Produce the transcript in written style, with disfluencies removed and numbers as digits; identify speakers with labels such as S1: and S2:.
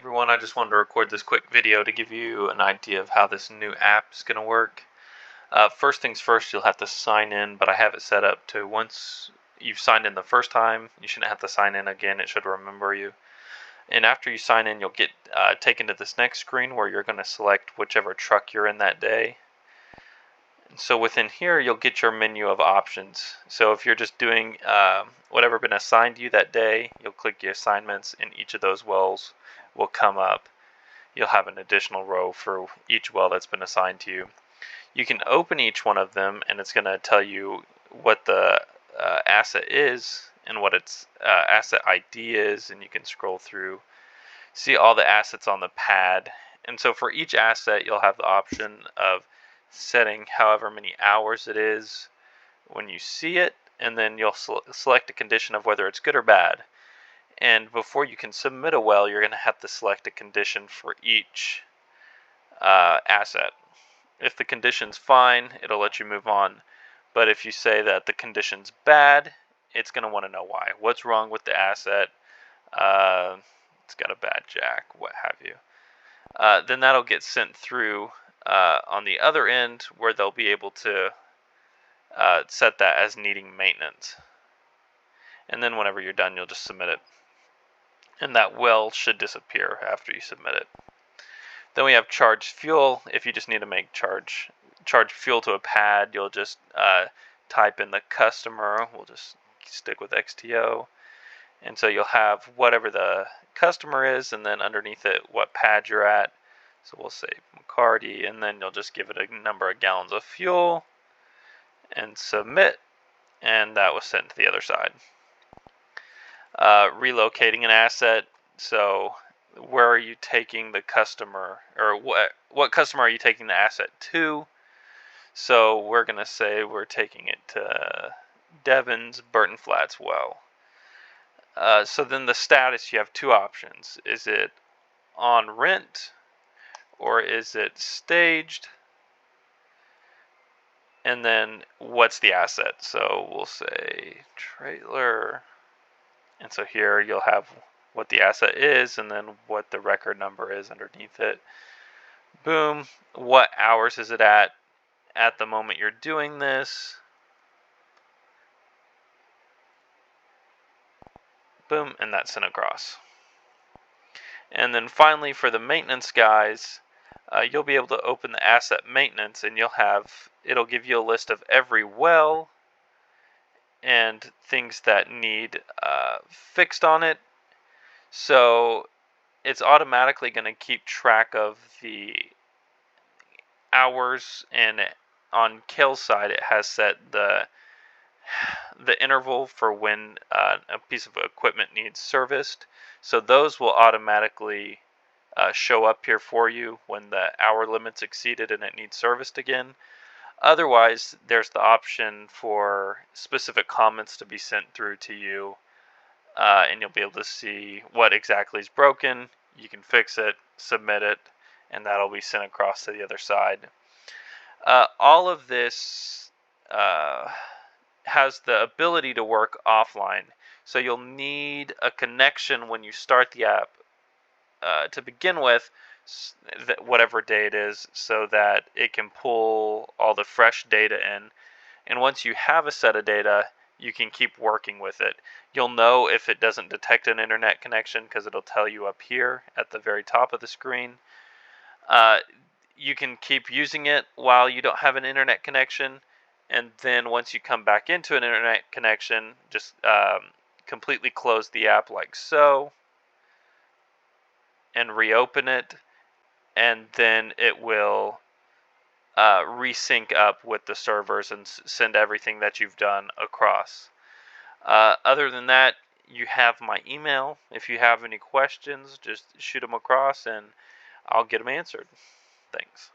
S1: Everyone, I just wanted to record this quick video to give you an idea of how this new app is going to work. First things first, you'll have to sign in, but I have it set up to once you've signed in the first time, you shouldn't have to sign in again. It should remember you. And after you sign in, you'll get taken to this next screen where you're going to select whichever truck you're in that day. And so within here, you'll get your menu of options. So if you're just doing whatever been assigned to you that day, you'll click the assignments, and each of those wells will come up. You'll have an additional row for each well that's been assigned to you. You can open each one of them, and it's going to tell you what the asset is and what its asset ID is, and you can scroll through, see all the assets on the pad. And so for each asset, you'll have the option of setting however many hours it is when you see it, and then you'll select a condition of whether it's good or bad. And before you can submit a well, you're going to have to select a condition for each asset. If the condition's fine, it'll let you move on. But if you say that the condition's bad, it's going to want to know why. What's wrong with the asset? It's got a bad jack, what have you. Then that'll get sent through on the other end, where they'll be able to set that as needing maintenance. And then whenever you're done, you'll just submit it. And that well should disappear after you submit it. Then we have charge fuel. If you just need to make charge fuel to a pad, you'll just type in the customer. We'll just stick with XTO. And so you'll have whatever the customer is, and then underneath it, what pad you're at. So we'll say McCarty, and then you'll just give it a number of gallons of fuel and submit. And that was sent to the other side. Relocating an asset. So where are you taking the customer, or what customer are you taking the asset to? So we're going to say we're taking it to Devon's Burton Flats well. So then the status, you have two options. Is it on rent or is it staged? And then what's the asset? So we'll say trailer. And so here you'll have what the asset is and then what the record number is underneath it. Boom. What hours is it at the moment you're doing this? Boom, and that's sent across. And then finally, for the maintenance guys, you'll be able to open the asset maintenance, and it'll give you a list of every well and things that need fixed on it. So it's automatically going to keep track of the hours, and on Kale's side, it has set the interval for when a piece of equipment needs serviced. So those will automatically show up here for you when the hour limit's exceeded and it needs serviced again. Otherwise, there's the option for specific comments to be sent through to you, and you'll be able to see what exactly is broken. You can fix it, submit it, and that'll be sent across to the other side. All of this has the ability to work offline. So you'll need a connection when you start the app to begin with, whatever day it is, so that it can pull all the fresh data in. And once you have a set of data, you can keep working with it. You'll know if it doesn't detect an internet connection because it'll tell you up here at the very top of the screen. You can keep using it while you don't have an internet connection, and then once you come back into an internet connection, just completely close the app like so, and reopen it, and then it will resync up with the servers and send everything that you've done across. Other than that, you have my email. If you have any questions, just shoot them across and I'll get them answered. Thanks.